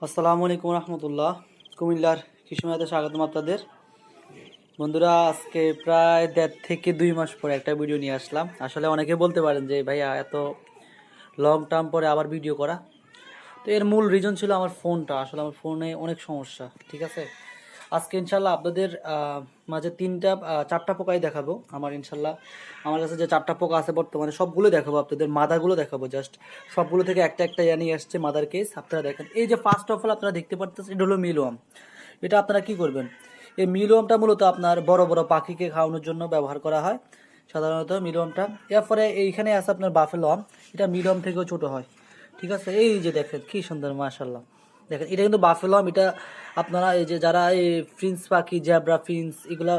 আসসালামু আলাইকুম রহমতুল্লাহ। কুমিল্লার কৃষি মেলাতে স্বাগতম আপনাদের। বন্ধুরা, আজকে প্রায় 1.5 থেকে 2 মাস পরে একটা ভিডিও নিয়ে আসলাম। আসলে অনেকে বলতে পারেন যে ভাইয়া এত লং টার্ম পরে আবার ভিডিও করা, তো এর মূল রিজন ছিল আমার ফোনটা। আসলে আমার ফোনে অনেক সমস্যা, ঠিক আছে। আজকে ইনশাল্লাহ আপনাদের মাঝে চারটা পোকাই দেখাবো। ইনশাল্লাহ আমার কাছে যে চারটা পোকা আছে বর্তমানে সবগুলো দেখাবো আপনাদের, মাদারগুলো দেখাবো। জাস্ট সবগুলো থেকে একটা একটা নিয়ে আসছে মাদার কেস। আপনারা দেখেন, এই যে ফার্স্ট অফ অল আপনারা দেখতে পাচ্ছেন, এটা হলো মিলওয়ার্ম। এটা আপনারা কি করবেন, এই মিলওয়ার্মটা মূলত আপনার বড় বড় পাখিকে খাওয়ানোর জন্য ব্যবহার করা হয় সাধারণত মিলওয়ার্মটা। এরপরে এইখানে আছে আপনার বাফেলো আম। এটা মিলওয়ার্ম থেকেও ছোট হয়, ঠিক আছে। এই যে দেখেন কি সুন্দর, মাশাল্লাহ। দেখেন এটা কিন্তু বাফেলো আম। এটা আপনারা এই যে যারা এই ফিন্স পাখি, জ্যাব্রা ফিন্স এগুলা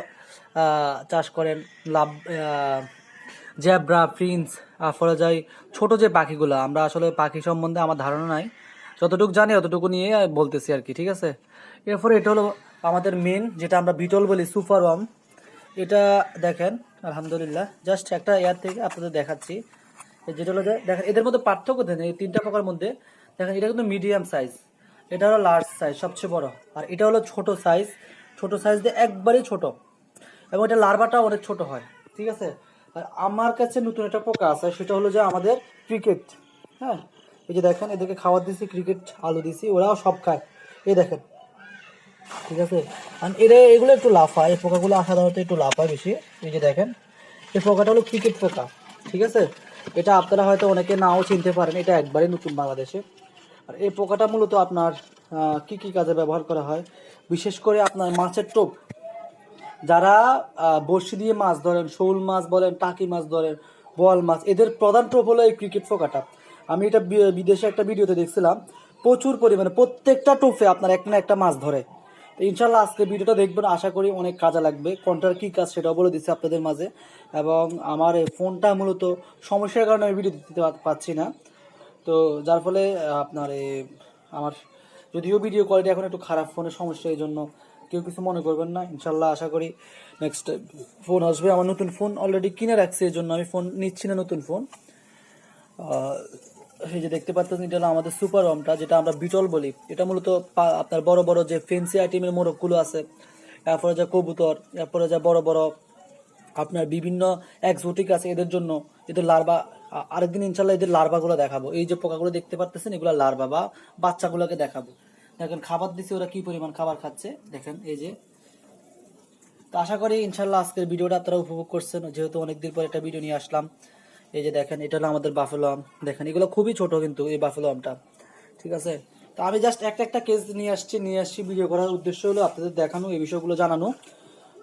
চাষ করেন, লাভ জ্যাব্রা ফিন্স ফলে যায় ছোট যে পাখিগুলো, আমরা আসলে পাখি সম্বন্ধে আমার ধারণা নাই, যতটুকু জানি অতটুকু নিয়ে বলতেছি আর কি, ঠিক আছে। এরপরে এটা হলো আমাদের মেন, যেটা আমরা বিটল বলি, সুপার ওয়ার্ম। এটা দেখেন, আলহামদুলিল্লাহ, জাস্ট একটা এয়ার থেকে আপনাদের দেখাচ্ছি। যেটা হলো যে দেখেন এদের মধ্যে পার্থক্য দেন, এই তিনটা প্রকার মধ্যে দেখেন এটা কিন্তু মিডিয়াম সাইজ, এটা হলো লার্জ সাইজ সবচেয়ে বড়, আর এটা হলো ছোট সাইজ। ছোট সাইজ দিয়ে একবারেই ছোট, এবং এটা লার্ভাটাও অনেক ছোট হয়, ঠিক আছে। আর আমার কাছে নতুন একটা পোকা আছে, সেটা হলো যে আমাদের ক্রিকেট। হ্যাঁ, এই যে দেখেন এদেরকে খাবার দিছি, ক্রিকেট আলু দিছি, ওরাও সব খায়। এই দেখেন, ঠিক আছে। আর এগুলো একটু লাফায়, এই পোকাগুলো সাধারণত একটু লাফায় বেশি। এই যে দেখেন, এই পোকাটা হলো ক্রিকেট পোকা, ঠিক আছে। এটা আপনারা হয়তো অনেকে নাও চিনতে পারেন, এটা একবারে নতুন বাংলাদেশে। আর এই পোকাটা মূলত আপনার কি কি কাজে ব্যবহার করা হয়, বিশেষ করে আপনার মাছের টোপ, যারা বড়শি দিয়ে মাছ ধরেন, শোল মাছ বলেন, টাকি মাছ ধরেন, বোয়াল মাছ, এদের প্রধান টোপ হলো এই ক্রিকেট পোকাটা। আমি এটা বিদেশে একটা ভিডিওতে দেখছিলাম, প্রচুর পরিমাণে প্রত্যেকটা টোপে আপনার একটা না একটা মাছ ধরে। তো ইনশাল্লাহ আজকে ভিডিওটা দেখবেন, আশা করি অনেক কাজে লাগবে। কোনটার কী কাজ সেটাও বলে দিচ্ছি আপনাদের মাঝে। এবং আমার এই ফোনটা মূলত সমস্যার কারণে আমি ভিডিও দিতে পারছি না, তো যার ফলে আপনার আমার যদিও ভিডিও কোয়ালিটি এখন একটু খারাপ, ফোনের সমস্যা, এই জন্য কেউ কিছু মনে করবেন না। ইনশাল্লাহ আশা করি নেক্সট ফোন আসবে। আমার নতুন ফোন অলরেডি কিনে রাখছি, এই জন্য আমি ফোন নিচ্ছি না, নতুন ফোন। এই যে দেখতে পাচ্ছেন, এটা হলো আমাদের সুপার ওয়ার্মটা, যেটা আমরা বিটল বলি। এটা মূলত আপনার বড় বড় যে ফেন্সি আইটেমের মোরগগুলো আছে, এরপরে যা কবুতর, এরপরে যা বড় বড় আপনার বিভিন্ন এক্সোটিক আছে, এদের জন্য এদের লার্ভা। আরেকদিন ইনশাল্লাহ এদের লার্ভাগুলো দেখাবো। এই যে পোকাগুলো দেখতে পাচ্ছেন, এগুলো লার্ভা বা বাচ্চাগুলোকে দেখাবো। দেখেন খাবার দিচ্ছে, ওরা কি পরিমাণ খাবার খাচ্ছে দেখেন, এই যে। তো আশা করি ইনশাল্লাহ আজকের ভিডিওটা আপনারা উপভোগ করছেন, যেহেতু অনেকদিন পর একটা ভিডিও নিয়ে আসলাম। এই যে দেখেন, এটা হলো আমাদের বাফেলো আম। দেখেন এগুলো খুবই ছোট কিন্তু, এই বাফেলো আমটা, ঠিক আছে। তো আমি জাস্ট একটা একটা কেস নিয়ে আসছি ভিডিও করার উদ্দেশ্য হলো আপনাদের দেখানো, এই বিষয়গুলো জানানো।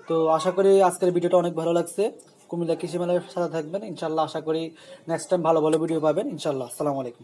তো আশা করি আজকের ভিডিওটা অনেক ভালো লাগছে। কুমিল্লা কৃষি মেলার সাথে থাকবেন ইনশাল্লাহ। আশা করি নেক্সট টাইম ভালো ভালো ভিডিও পাবেন ইনশাল্লাহ। আসসালামু আলাইকুম।